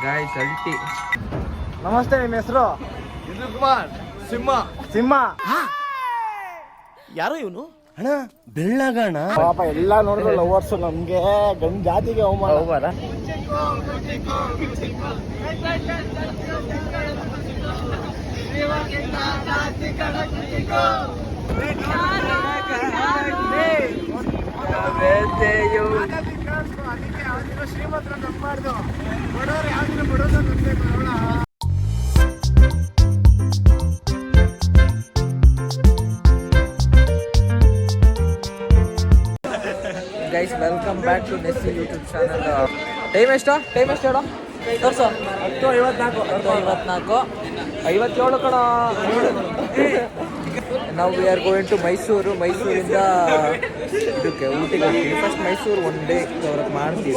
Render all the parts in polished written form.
Guys ಅಲ್ಟಿ. ನಮಸ್ತೆ, ನಿಮ್ಮ ಹೆಸರು? ಕುಮಾರ್. ಸಿಂಹ. ಯಾರೋ ಇವನು ಅಣ್ಣ, ಬೆಳ್ಳಗಣ. ಪಾಪ ಎಲ್ಲ ನೋಡಿದ್ರು ಲವರ್ಸ್, ನಮ್ಗೆ ಗಂಡ ಜಾತಿಗೆ ಅವಮಾನ. ಶ್ರೀಮಂತರ ನಂಬಾರ್ದು, ಬಡವರು ಯಾವ್ದಿನ ಬಡೋದ ನಂಬೇಕು. ಗೈಸ್ ವೆಲ್ಕಮ್ ಬ್ಯಾಕ್ ಟು ನೆಸ್ಸಿ ಯೂಟ್ಯೂಬ್ ಚಾನಲ್. ಟೈಮ್ ಎಷ್ಟು ಹೇಳೋ? ತೋರಿಸು. 10:54 57 ಕಣ. ನಾವು ವಿ ಆರ್ ಗೋಯಿಂಗ್ ಟು ಮೈಸೂರಿಂದ ಇದಕ್ಕೆ ಊಟಿಗೆ ಹೋಗ್ತೀವಿ. First Mysuru one day cover-up ಮಾಡ್ತೀವಿ.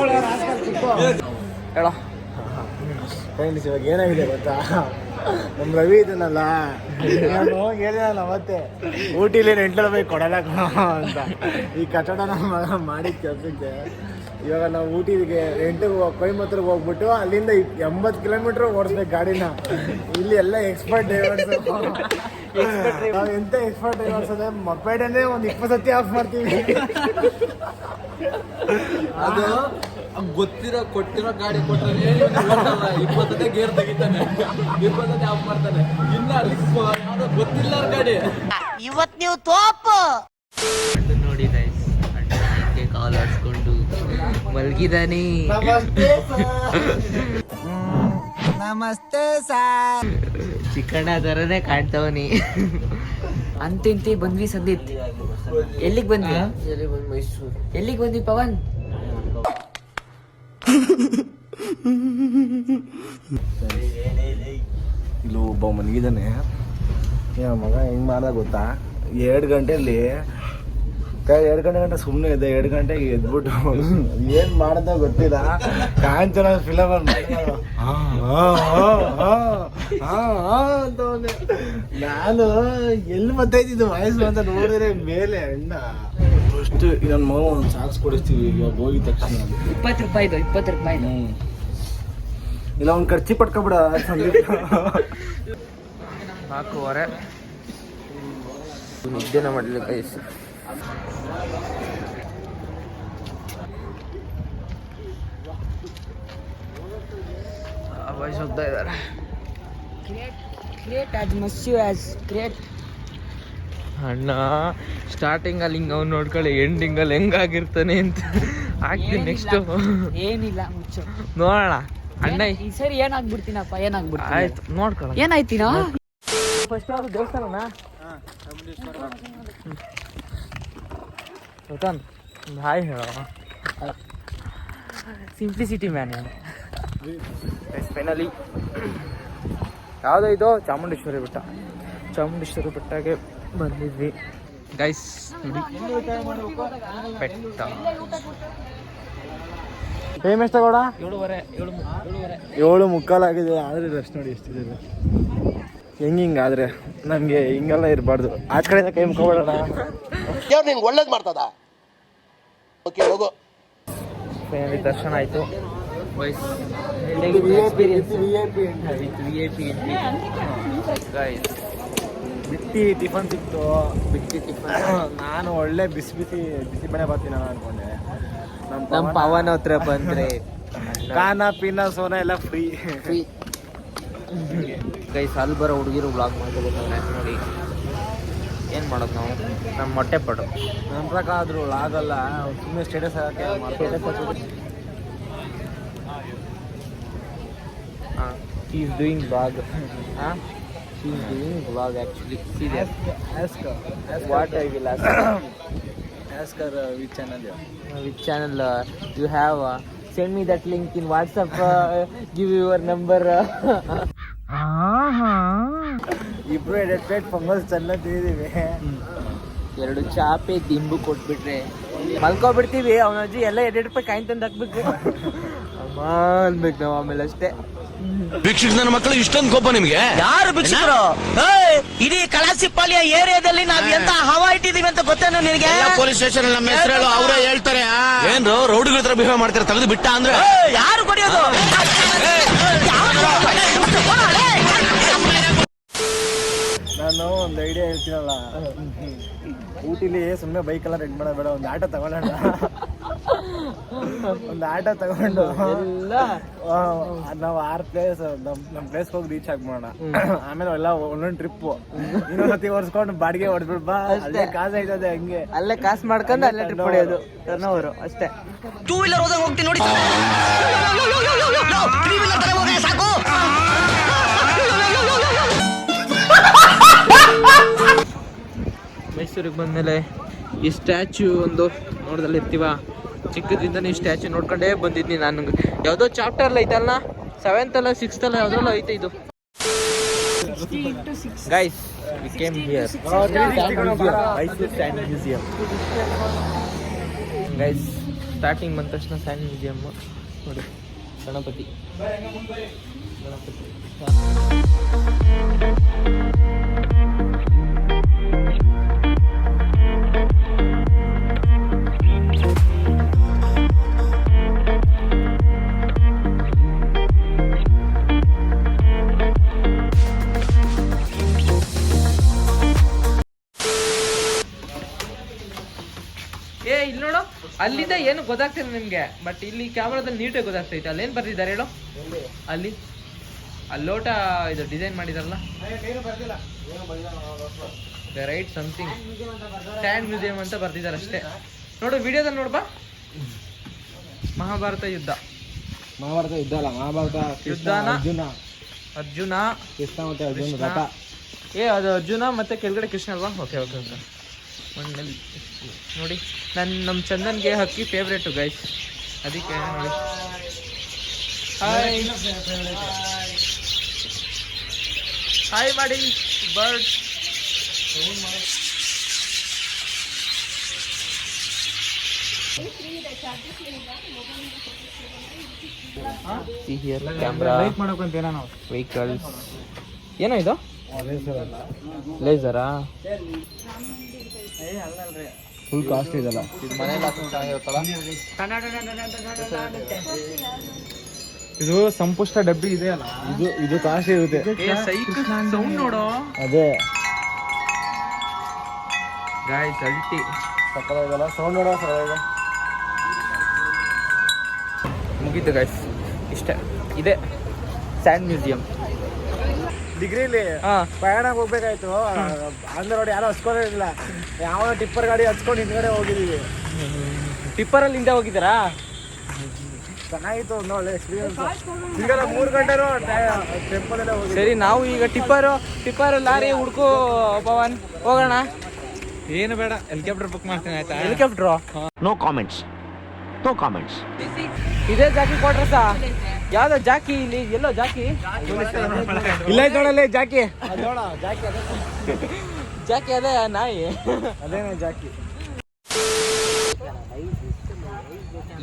ಹೇಳೋ. ಫ್ರೆಂಡ್ಸ್, ಇವಾಗ ಏನಾಗಿದೆ ಗೊತ್ತಾ, ನಮ್ಮ ರವಿ ಇದನ್ನಲ್ಲ, ನಾನು ಹೇಳಿದಲ್ಲ ಮತ್ತೆ ಊಟಿಲಿ ನೆಂಟ್ಲ ಬೇಕು ಕೊಡಲ್ಲ ಅಂತ. ಈ ಕಟ್ಟಡ ನಮ್ಮ ಮಾಡಿದ ಕೆಲಸಕ್ಕೆ ಇವಾಗ ನಾವು ಊಟಿಗೆ ಎಂಟಿಗೆ ಕೊಯಮತ್ತೂರಿಗೆ ಹೋಗ್ಬಿಟ್ಟು ಅಲ್ಲಿಂದ 80 ಕಿಲೋಮೀಟ್ರ್ ಓಡಿಸ್ಬೇಕು ಗಾಡಿನ. ಇಲ್ಲಿ ಎಲ್ಲ ಎಕ್ಸ್ಪರ್ಟ್ ಡ್ರೈವರ್ಸ್. ನಾವು ಎಂತ ಎಕ್ಸ್ಪರ್ಟ್ ಡ್ರೈವರ್ಸ್ ಅಂದರೆ ಮೊಪೇಡನ್ನೇ ಒಂದು 20 ಸತಿ ಆಫ್ ಮಾಡ್ತೀವಿ. ಅದು ಕೊಟ್ಟಿರೋ ಗಾಡಿ ಕೊಟ್ಟರೆ 20 ಗೇರ್ ತೆಗಿತಾನೆ, 20 ಆಫ್ ಮಾಡ್ತಾನೆ. ಇನ್ನ ಯಾವ್ದೋ ಗೊತ್ತಿಲ್ಲ ಗಾಡಿ. ಇವತ್ತು ನೀವು ತೋಪು ನೋಡಿ ಗೈಸ್, ಅಡ್ಡಕ್ಕೆ ಕಾಲ್ ಆಡ್ಸ್ಕೊಂಡು ಮಲಗಿದಾನೆ. ನಮಸ್ತೆ ಸರ್. ಚಿಕ್ಕಣ್ಣ ಥರನೇ ಕಾಣ್ತಾವನಿ. ಅಂತಿ ಬಂದ್ವಿ ಸಂದೀಪ್. ಎಲ್ಲಿಗೆ ಬಂದ್ವಿ? ಮೈಸೂರು. ಎಲ್ಲಿಗೆ ಬಂದ್ವಿ ಪವನ್? ಇಲ್ಲಿ ಒಬ್ಬ ಮನಗಿದ್ದಾನೆ. ಮಗ ಹೆಂಗೆ ಮಾಡ್ದ ಗೊತ್ತಾ, 2 ಗಂಟೆಯಲ್ಲಿ 2 ಗಂಟೆ ಸುಮ್ಮನೆ ಇದೆ. 2 ಗಂಟೆಗೆ ಎದ್ಬಿಟ್ಟು ಏನು ಮಾಡ್ದ ಗೊತ್ತಿಲ್ಲ, ಕಾಂಚನ ಫಿಲಮಲ್ಲಿ ಅಂತ ಒಂದೆ. ನಾನು ಎಲ್ಲಿ ಮತ್ತೈತಿದ್ದು ವಾಯ್ಸು ಅಂತ ನೋಡಿದ್ರೆ ಮೇಲೆ ಅಣ್ಣ ಅಷ್ಟು. ನನ್ನ ಮಗ ಒಂದು ಸಾಕ್ಸ್ ಕೊಡಿಸ್ತೀವಿ ಇವಾಗ ಹೋಗಿದ ತಕ್ಷಣ. 20 ರೂಪಾಯಿ. ಇಲ್ಲ ಒಂದು ಖರ್ಚಿ ಪಟ್ಕೊಬಿಡ. 4:15 ನಿದ್ದೆನ ಮಾಡಲಿ ಗೈಸ್. ಬಾಯ್ಸ್ ಹೋಗ್ತಾ ಇದ್ದಾರೆ. ಅಣ್ಣ ಸ್ಟಾರ್ಟಿಂಗಲ್ಲಿ ಹಿಂಗೆ ಅವ್ನು ನೋಡ್ಕೊಳ್ಳಿ, ಎಂಡಿಂಗಲ್ಲಿ ಹೆಂಗಾಗಿರ್ತಾನೆ ಅಂತ ಆಗ್ತೀನಿ. ನೆಕ್ಸ್ಟ್ ಏನಿಲ್ಲ, ಮುಚ್ಚು ನೋಡೋಣ. ಅಣ್ಣ ಈ ಸರಿ ಏನಾಗ್ಬಿಡ್ತೀನಪ್ಪ, ಏನಾಗ್ಬಿಡ್ತೀನಿ. ಆಯ್ತು ನೋಡ್ಕೊಳ್ಳ. ಏನಾಯ್ತೀನೋ? ಫಸ್ಟ್ ಯಾವುದು ದೇವಸ್ಥಾನನ ಗೊತ್ತಾನ? ಹಾಯ್ ಹೇಳೋ. Simplicity man. ಫೈನಲಿ ಯಾವುದೋ ಇದು ಚಾಮುಂಡೇಶ್ವರಿ ಬೆಟ್ಟಗೆ ಬಂದಿದ್ವಿ ಗೈಸ್. ಬೆಟ್ಟ ಟೈಮ್ ಎಷ್ಟು ತಗೋಡ? 7:15 ಆಗಿದೆ. ಆದರೆ ರಶ್ ನೋಡಿ ಎಷ್ಟಿದೆ. ಹಿಂಗಾದ್ರೆ ನಮಗೆ ಹಿಂಗೆಲ್ಲ ಇರಬಾರ್ದು. ಆ ಕಡೆಯಿಂದ ಕೈ ಮುಖಬೇಡೋಣ. ದೇವ್ರು ನಿನ್ಗೆ ಒಳ್ಳೇದು ಮಾಡ್ತದ. ಓಕೆ, ಹೋಗು. ಫೈನಲಿ ದರ್ಶನ ಆಯಿತು. ಬಿಟ್ಟಿ ಟಿಫನ್ ಸಿಕ್ತು. ನಾನು ಒಳ್ಳೆ ಬಿಸಿ ಮನೆ ಬರ್ತೀನಿ ನಾನು ಅನ್ಕೊಂಡೆ. ನಮ್ಮ ಪವನ್ ಹತ್ರ ಬಂದ್ರೆ ಖಾನ ಪೀನಾ ಸೋನಾ ಎಲ್ಲ ಫ್ರೀ. ಗೈಸ್ ಅಲ್ಲಿ ಬರೋ ಹುಡುಗಿರು ಬ್ಲಾಗ್ ಮಾಡ್ಕೋಬೇಕಾದ್ರೆ ನೋಡಿ ಏನು ಮಾಡೋದು ನಾವು, ನಮ್ಮ ಮೊಟ್ಟೆ ಪಡು. ನನ್ನ ಪ್ರಕಾರ ಆದರೂ ಆಗಲ್ಲ, ಸುಮ್ಮನೆ status hockey he is doing vlog. She is doing vlog actually. Serious. Ask What I will ask? Ask her which channel you have. Which channel you have? Send me that link in WhatsApp. Give your number. ಇಬ್ರು edit fungus ಚೆನ್ನತ್ತಿದ್ದೀವಿ. 2 ಚಾಪೆ ದಿಂಬು ಕೊಟ್ಬಿಟ್ರೆ ಮಲ್ಕೊಬಿಡ್ತೀವಿ. ಅವನ ಅಜ್ಜಿ ಎಲ್ಲ 2 ರೂಪಾಯಿ coin ತಂದು ಹಾಕ್ಬೇಕು. ಅಮ್ಮ ಅನ್ಬೇಕು ನಾವು ಆಮೇಲೆ ಅಷ್ಟೇ. ಭಿಕ್ಷುಕ್ ನನ್ನ ಮಕ್ಕಳು ಇಷ್ಟೊಂದು ಕೋಪ ನಿಮ್ಗೆ? ಯಾರು ಭಿಕ್ಷುಕರು? ಇಡೀ ಕಳಸಿಪಾಳ್ಯ ಏರಿಯಾದಲ್ಲಿ ನಾವ್ ಎಂತ ಹವಾ ಇಟ್ಟಿದೀವಿ ಅಂತ ಗೊತ್ತೇನೋ ನಿನಗೆ? ಪೊಲೀಸ್ ಸ್ಟೇಷನ್ ನಮ್ಮ ಹೆಸರು ಅವರೇ ಹೇಳ್ತಾರೆ. ಏನ್ರು ರೌಡಿಗಳ ಹತ್ರ ಬಿಹೇವ್ ಮಾಡ್ತಾರೆ, ತೆಗೆದು ಬಿಟ್ಟ ಅಂದ್ರೆ ಯಾರು ಕೊಡಿಯೋದು? ನಾನು ಒಂದು ಐಡಿಯಾ ಹೇಳ್ತೀನಲ್ಲ, ಊಟಿಲಿ ಸುಮ್ಮನೆ ಬೈಕೆಲ್ಲ ರೆಂಟ್ ಮಾಡೋದು ಬೇಡ, ಒಂದು ಆಟೋ ತಗೊಳ್ಳೋಣ. ಒಂದು ಆಟೋ ತಗೊಂಡು ನಾವು 6 ಪ್ಲೇಸ್ ನಮ್ಮ ಪ್ಲೇಸ್ ಹೋಗಿ ರೀಚ್ ಆಗ್ಬೋಣ. ಆಮೇಲೆ ಎಲ್ಲ ಒಂದೊಂದು ಟ್ರಿಪ್ ಇನ್ನೊಂದ್ಸತಿ ಒರ್ಸ್ಕೊಂಡು ಬಾಡಿಗೆ ಹೊಡೆದ್ಬಿಡ್ಬಾ, ಅಲ್ಲೇ ಕಾಸು ಐತದೆ. ಹಂಗೆ ಅಲ್ಲೇ ಕಾಸು ಮಾಡ್ಕೊಂಡು ಅಲ್ಲೇ ಟ್ರಿಪ್ ಹೊಡೆಯೋದು ಟರ್ನೋವರು ಅಷ್ಟೇ. 2 ವೀಲರ್ ಹೋದಾಗ ಹೋಗ್ತೀನಿ ನೋಡಿ. 3 ವೀಲರ್ ತರ ಹೋದ್ರೆ ಸಾಕು. ಮೈಸೂರಿಗೆ ಬಂದಮೇಲೆ ಈ ಸ್ಟ್ಯಾಚ್ಯೂ ಒಂದು ನೋಡ್ದಲ್ಲಿ ಇರ್ತೀವ. ಚಿಕ್ಕದ್ರಿಂದ ಈ ಸ್ಟ್ಯಾಚ್ಯೂ ನೋಡ್ಕೊಂಡೇ ಬಂದಿದ್ದೀನಿ ನಾನು. ಯಾವುದೋ ಚಾಪ್ಟರ್ಲ ಐತಲ್ಲ, 7th ಅಲ್ಲ 6th ಅಲ್ಲ ಯಾವುದ್ರಲ್ಲ ಐತೆ ಇದು. Guys we came here Mysuru sand museum. Guys starting ಬಂದ ತಕ್ಷಣ ಸ್ಯಾಂಡ್ ಮ್ಯೂಸಿಯಮ್ ನೋಡಿ. ಗಣಪತಿ ಇಲ್ಲಿ ನೋಡು, ಅಲ್ಲಿಂದ ಏನು ಗೊತ್ತಾಗ್ತಿಲ್ಲ ನಿಮ್ಗೆ, ಬಟ್ ಇಲ್ಲಿ ಕ್ಯಾಮ್ರಾದಲ್ಲಿ ನೀಟಾಗಿ ಗೊತ್ತಾಗ್ತೈತೆ. ಅಲ್ಲೇನು ಬರ್ತಿದ್ದಾರೆ ಹೇಳು? ಅಲ್ಲಿ ಲೋಟ ಇದು ಡಿಸೈನ್ ಮಾಡಿದಾರಲ್ಲ, ರೈಟ್ ಸಮಥಿಂಗ್ ಸ್ಟ್ಯಾಂಡ್ ಮ್ಯೂಸಿಯಂ ಅಂತ ಬರ್ತಿದ್ದಾರೆ ಅಷ್ಟೇ. ನೋಡು ವಿಡಿಯೋದಲ್ಲಿ ನೋಡ್ಬಾ. ಮಹಾಭಾರತ ಯುದ್ಧ ಅಲ್ಲ, ಮಹಾಭಾರತ ಯುದ್ಧನ ಅರ್ಜುನ ಕೃಷ್ಣ ಮತ್ತೆ ಅರ್ಜುನ ರಥ. ಅದು ಅರ್ಜುನ ಮತ್ತೆ ಕೆಳಗಡೆ ಕೃಷ್ಣ ಅಲ್ವಾ? Okay okay okay. ಮಣ್ಣಲ್ಲಿ ನೋಡಿ, ನಮ್ಮ ಚಂದನ್ಗೆ ಹಕ್ಕಿ ಫೇವ್ರೇಟು ಗೈಸ್, ಅದಕ್ಕೆ ನೋಡಿ. ಹಾಯ್ ಹಾಯ್ ಮಾಡಿ ಬರ್ಡ್. Camera, vehicles. ಏನೋ ಇದು ಲೇಸರಾ? ಫುಲ್ ಕಾಸ್ಟ್ ಇದಲ್ಲ. ಮನೇಲಿ ಚೆನ್ನಾಗಿರುತ್ತಲ್ಲ ಇದು ಸಂಪುಷ್ಟ ಡಬ್ಬಿ ಇದೆ ಅಲ್ಲ, ಇದು ಕಾಸ್ಟ್ ಇರುತ್ತೆ. ಸೌಂಡ್ ನೋಡು. ಅದೇ ಗಾಯ್ಸ್ ಅಲ್ಟಿ ಸಕ್ಕತ್ತಾಗಲ್ಲ ಸೌಂಡ್ ನೋಡೋ. ಮುಗೀತು ಗಾಯ್ಸ್, ಇಷ್ಟೇ. ಇದೆ ಸ್ಯಾಂಡ್ ಮ್ಯೂಸಿಯಂ. ಡಿಗ್ರಿಲಿ ಪ್ರಯಾಣ ಹೋಗ್ಬೇಕಾಯ್ತು. ಅಂದ್ರೆ ನೋಡಿ ಯಾರೋ ಹಚ್ಕೊಂಡಿರಲಿಲ್ಲ, ಯಾವ ಟಿಪ್ಪರ್ ಗಾಡಿ ಹಚ್ಕೊಂಡು ಹಿಂದ್ಗಡೆ ಹೋಗಿದೀವಿ. ಟಿಪ್ಪರಲ್ಲಿ ಹಿಂದೆ ಹೋಗಿದ್ದಾರಾ? ಚೆನ್ನಾಗಿತ್ತು, ಒಂದು ಒಳ್ಳೆ ಎಕ್ಸ್ಪೀರಿಯನ್ಸ್. ಈಗ 3 ಗಂಟೆನೂ ಟೆಂಪಲ್ ಎಲ್ಲ ಹೋಗಿ. ಸರಿ, ನಾವು ಈಗ ಟಿಪ್ಪರ್ ಲಾರಿ ಹುಡ್ಕೋ ಪವನ್ ಹೋಗೋಣ. ಏನು ಬೇಡ, ಹೆಲಿಕಾಪ್ಟರ್ ಬುಕ್ ಮಾಡ್ತೀನಿ ಆಯ್ತಾ? Helicopter no comments. ಇದೇ ಜಾಕಿ ಕೊಟ್ರಸ? ಯಾವ್ದೋ ಜಾಕಿ ಇಲ್ಲಿ ಎಲ್ಲೋ ಜಾಕಿ ಇಲ್ಲ ನೋಡಲ್ಲೇ ಜಾಕಿ. ಜಾಕಿ ಅದೇ ನಾಯಿ, ಅದೇನೇ ಜಾಕಿ.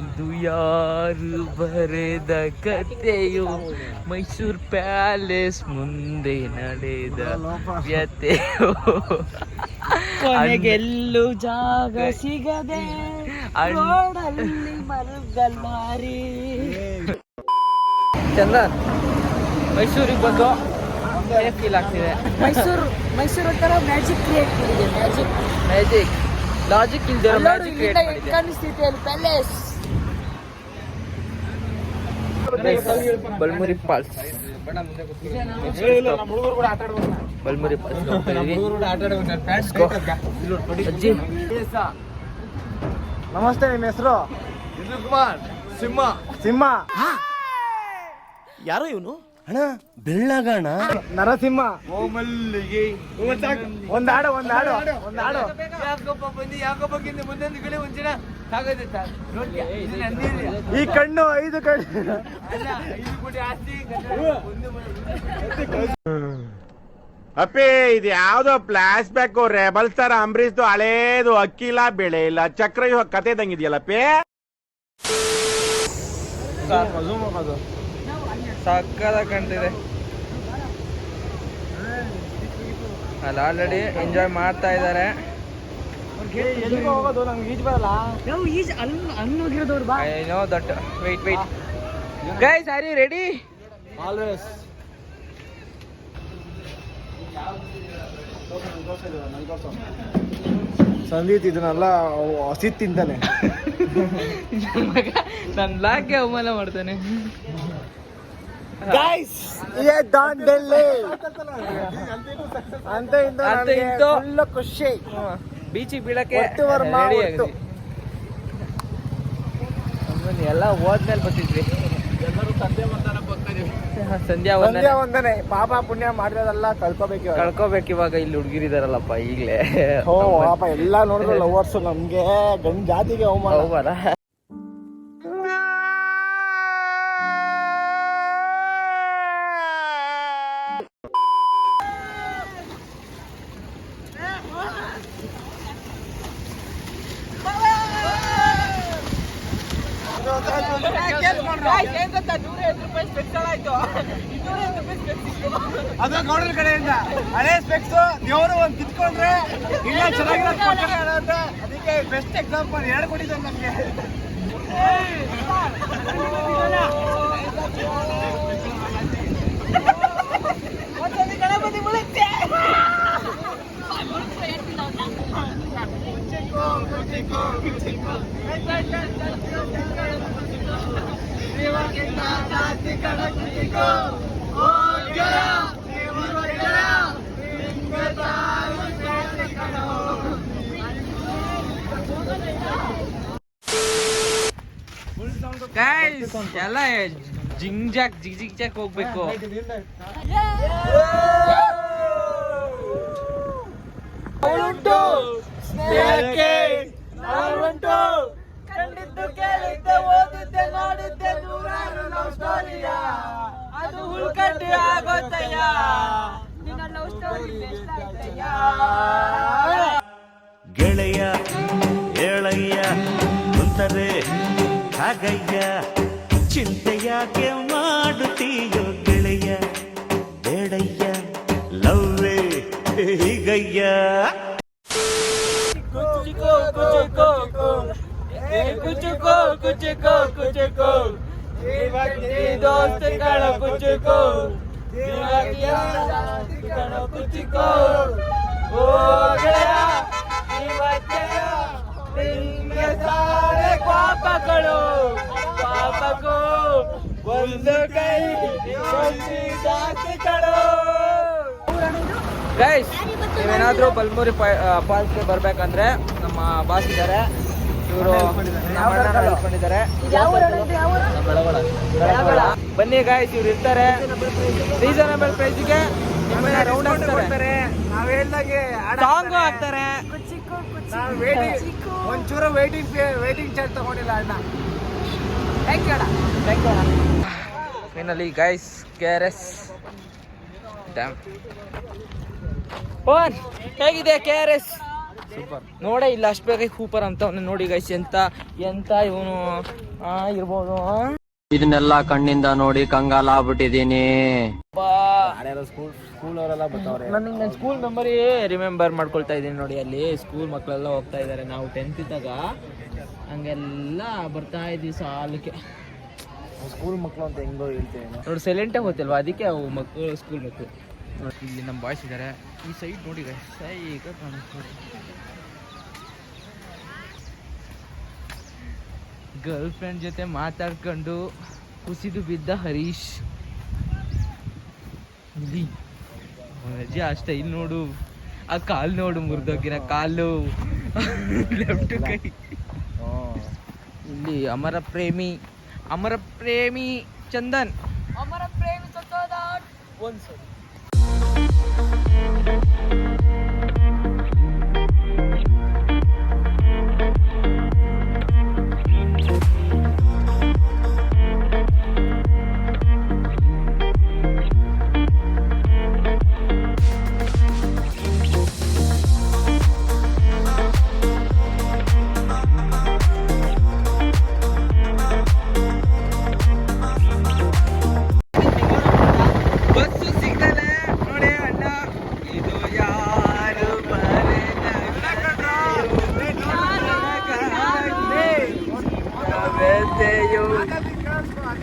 ಇದು ಯಾರು ಬರೆದ ಕಥೆಯು, ಮೈಸೂರು ಪ್ಯಾಲೇಸ್ ಮುಂದೆ ನಡೆದ ವ್ಯತೆಯು, ಕೊನೆಗೆಲ್ಲೂ ಜಾಗ ಸಿಗದೆ ರೋಡಲ್ಲಿ ಮರುಗಲ್ಲಾರಿ. ಚಂದನ್, ಮೈಸೂರಿಗೆ ಬಂದು ಫೀಲ್ ಆಗ್ತಿದೆ. ಮೈಸೂರು ಒಂಥರ ಮ್ಯಾಜಿಕ್ ಕ್ರಿಯೇಟ್ ಮಾಡಿದೆ. ಮ್ಯಾಜಿಕ್ ಲಾಜಿಕ್ ಇಲ್ದಿರೋ ಮ್ಯಾಜಿಕ್ ಕ್ರಿಯೇಟ್ ಮಾಡಿದೆ. ಕಾಣಿಸ್ತಿದೆ ಅಲ್ಲಿ palace. Balmuri falls. Balmuri falls ಅಜ್ಜಿ. ನಮಸ್ತೆ, ನಿಮ್ಮ ಹೆಸರು? ಕುಮಾರ್. ಸಿಂಹ. ಯಾರೋ ಇವನು? ಅಣ್ಣ ಬೆಳ್ಳಗಣ. ನರಸಿಂಹ. ಒಂದಾಡು ಈ ಕಣ್ಣು 5 ಕಣ್ಣು. ಅಪ್ಪಿ ಇದು ಯಾವ್ದೋ ಫ್ಲಾಶ್ ಬ್ಯಾಕ್ ರೆಬಲ್ ಸ್ಟಾರ್ ಅಂಬರೀಶ್ದು ಹಳೇದು, ಅಕ್ಕಿಲ್ಲ ಬೆಳೆ ಇಲ್ಲ ಚಕ್ರ ಕತೆ ಇದ್ದಂಗಿದೆಯಲ್ಲಪ್ಪಿ. ಸಕ್ಕತ್ತಾಗಿ ಕಾಣ್ತಿದೆ. ಅಲ್ಲಿ ಆಲ್ರೆಡಿ ಎಂಜಾಯ್ ಮಾಡ್ತಾ ಇದ್ದಾರೆ. ಎಲ್ಲಿಗೆ ಹೋಗೋದು? ನಮ್ಗೆ ಈಜ್ ಬರಲ್ಲ. ನಾವು ಈಜ್ ಅಲ್ಲಿ ಹೋಗಿರೋದವ್ರು ಬಾ. I know that. Wait guys, are you ready? Always. Sandeep ಇದನ್ನೆಲ್ಲ ಹಸಿ ತಿಂತಾನೆ. ನನ್ನ ಬ್ಲಾಗ್ಗೆ ಅವಮಾನ ಮಾಡ್ತಾನೆ. ಗೈಸ್ ದಾಂಡೆಲ್ಲಿ ಅಂತ ಇಂತ ಫುಲ್ ಖುಷಿ. ಬೀಚಿಗೆ ಬೀಳಕ್ಕೆ ಒಟ್ಟುವರ್ಮ ready ಒಟ್ಟು. ಆಗಿದ್ವಿ. ಎಲ್ಲ ಹೋದ್ಮೇಲೆ ಬರ್ತಿದ್ವಿ. ಸಂಧ್ಯಾ ಒಂದನೇ ಪಾಪ ಪುಣ್ಯ ಮಾಡಿರೋದೆಲ್ಲ ಕಳ್ಕೋಬೇಕು ಇವಾಗ. ಇಲ್ಲಿ ಹುಡುಗಿರಿದಾರಲ್ಲಪ್ಪ ಈಗಲೇ. ಓ ಪಾಪ ಎಲ್ಲ ನೋಡಿದ್ರು ಲವರ್ಸ್. ನಮ್ಗೆ ಗಂಡ್ ಜಾತಿಗೆ ಅವಮಾನ. ಅದು ಗೌಡ್ರ ಕಡೆಯಿಂದ ಹಳೆ ಸ್ಪೆಕ್ಸ್ ದೇವರು ಒಂದು ಕಿತ್ಕೊಂಡ್ರೆ ಇಲ್ಲ ಚೆನ್ನಾಗಿರೋದು ಅಂತ. ಅದಕ್ಕೆ ಬೆಸ್ಟ್ ಎಕ್ಸಾಂಪಲ್ 2 ಕೊಟ್ಟಿದ್ದಾರೆ ನಮ್ಗೆ. ಗೈಸ್ ಎಲ್ಲ ಜಿಗ್ ಜಾಕ್ ಹೋಗ್ಬೇಕು. ಅವಳುಂಟು ಸ್ನೇಹಕ್ಕೆ ಅವಳುಂಟು. ಕಂಡಿದ್ದು ಕೇಳಿದ್ದೆ ಓದಿದ್ದೆ ನೋಡಿದ್ದೆ ನೂರಾರು ಲವ್ ಸ್ಟೋರಿಯ. ಅದು ಹುಳ್ಕಟ್ಟಿ ಆಗೋತಯ್ಯ. ನಿನ್ನ ಲವ್ ಸ್ಟೋರಿ ಬೆಸ್ಟ್ ಆಗ್ತಯ್ಯ. ಗೆಳೆಯ ಏಳಯ್ಯ ಕುಂತರೆ ಹಾಗಯ್ಯ, ಚಿಂತೆಯಾಕೆ ಮಾಡುತ್ತೀಯೋ ಗೆಳೆಯ, ಬೇಡಯ್ಯ ಲವ್ವೇ ಹೀಗಯ್ಯ. ಕುಚಿಕೋ ಕುಚಿಕೋ ಕುಚಿಕೋ ಕುಚಿಕೋ ಕುಚಿಕೋ ದೋಸ್ತ ಕಣ ಕುಚಿಕೋ ಕಣ ಕುಚಿಕೋ. ಓ ಗೆಳೆಯ ನಿಮಗೆ ಸಾರೆ ಪಾಪಗಳು ಪಾಪಕ್ಕೂ ಒಂದು ಕೈ ಜಾತಿಗಳು. ಗೈಸ್, ನೀವೇನಾದ್ರೂ ಬಲ್ಮೂರಿ ಫಾಲ್ಸ್ಗೆ ಬರ್ಬೇಕಂದ್ರೆ ನಮ್ಮ ಬಾಸ್ ಇದ್ದಾರೆ, ಇವರು ಹೇಳ್ಕೊಂಡಿದ್ದಾರೆ. ಬನ್ನಿ ಗೈಸ್, ಇವ್ರು ಇರ್ತಾರೆ. ರೀಸನಬಲ್ ಪ್ರೈಸ್ಗೆ ನಿಮ್ಮನ್ನ ರೌಂಡ್ ಹಾಕ್ತಾರೆ, ನಾವ್ ಹೇಳ್ದಾಗೆ ಸಾಂಗು ಹಾಕ್ತಾರೆ. ಒಂಚೂರು ವೇಟಿಂಗ್ ಚಾರ್ಜ್ ತಗೊಂಡಿಲ್ಲ ಅಣ್ಣ. Finally guys, KRS dam. Phone ಹೇಗಿದೆ KRS? ಸೂಪರ್. ನೋಡೇ ಇಲ್ಲ ಅಷ್ಟು ಬೇಗ ಸೂಪರ್ ಅಂತ ನೋಡಿ ಗೈಸ್. ಎಂತ ಇವನು ಇರ್ಬೋದು. ಇದನ್ನೆಲ್ಲ ಕಣ್ಣಿಂದ ನೋಡಿ ಕಂಗಾಲಾಗ್ಬಿಟ್ಟಿದೀನಿ. ಸ್ಕೂಲ್ ಅವರೆಲ್ಲ ಬರ್ತಾವ್ರೆ. ನನಗೆ ನನ್ನ ಸ್ಕೂಲ್ ಮೆಮೊರಿ ರಿಮೆಂಬರ್ ಮಾಡ್ಕೊಳ್ತಾ ಇದ್ದೀನಿ ನೋಡಿ. ಅಲ್ಲಿ ಸ್ಕೂಲ್ ಮಕ್ಕಳೆಲ್ಲ ಹೋಗ್ತಾ ಇದ್ದಾರೆ. ನಾವು 10th ಇದ್ದಾಗ ಹಂಗೆಲ್ಲ ಬರ್ತಾ ಇದ್ವಿ ಸಾಲಕ್ಕೆ. ಸ್ಕೂಲ್ ಮಕ್ಕಳು ಅಂತ ಹೆಂಗೋ ಹೇಳ್ತೇವೆ ನೋಡಿ, ಸೈಲೆಂಟಾಗಿ ಹೋಗ್ತಿಲ್ವಾ, ಅದಕ್ಕೆ ಅವು ಮಕ್ಕಳು ಸ್ಕೂಲ್ ಮಕ್ಕಳು. ಇಲ್ಲಿ ನಮ್ಮ ಬಾಯ್ಸ್ ಇದ್ದಾರೆ. ಈ ಸೈಡ್ ನೋಡಿ ಸೈಗ ಕಾಣಿಸ್ತಾರೆ. ಗರ್ಲ್ ಫ್ರೆಂಡ್ ಜೊತೆ ಮಾತಾಡ್ಕೊಂಡು ಕುಸಿದು ಬಿದ್ದ ಹರೀಶ್. ಇಲ್ಲಿ ಅಜ್ಜಿ ಅಷ್ಟೇ. ಇಲ್ಲಿ ನೋಡು, ಆ ಕಾಲು ನೋಡು, ಮುರಿದೋಗಿರೋ ಕಾಲು, ಲೆಫ್ಟ್ ಕೈ. ಇಲ್ಲಿ ಅಮರ ಪ್ರೇಮಿ ಚಂದನ್. ಅಮರ ಪ್ರೇಮಿ ಸತ್ತೋದ ಒಂದು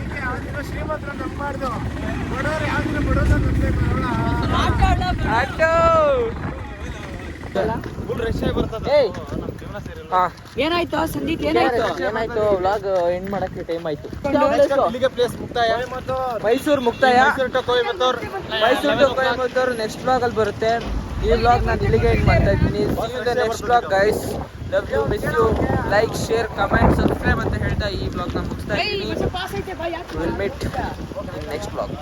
ಅದಕ್ಕೆ ಯಾವ್ದಿನ ಶ್ರೀಮಂತರ ನಂಬಾರ್ದು, ಬಡವರು ಯಾವ್ದಿನ ಬಡೋದ ನಂಬೇಕು. ಫುಲ್ ರಶ್ ಆಗಿ ಬರ್ತದೆ. ಏನಾಯ್ತು ಸಂದೀಪ್, ಏನಾಯ್ತು? ಏನಾಯ್ತು? ವ್ಲಾಗ್ ಎಂಡ್ ಮಾಡಕ್ಕೆ ಟೈಮ್ ಆಯ್ತು. ಇಲ್ಲಿಗೆ ಪ್ಲೇಸ್ ಮುಕ್ತಾಯ. ಮೈಸೂರು ಮುಕ್ತಾಯ, Mysuru to Coimbatore. Mysuru to Coimbatore next vlog ಅಲ್ಲಿ ಬರುತ್ತೆ. ಈ ವ್ಲಾಗ್ ನಾನು ಇಲ್ಲಿಗೆ ಎಂಡ್ ಮಾಡ್ತಾ ಇದ್ದೀನಿ. Next vlog guys, love you, miss you, like, share, comment, subscribe ಅಂತ ಹೇಳ್ತಾ ಈ ವ್ಲಾಗ್ ನಾನು ಮುಗಿಸ್ತಾ ಇದ್ದೀನಿ. Will meet next vlog.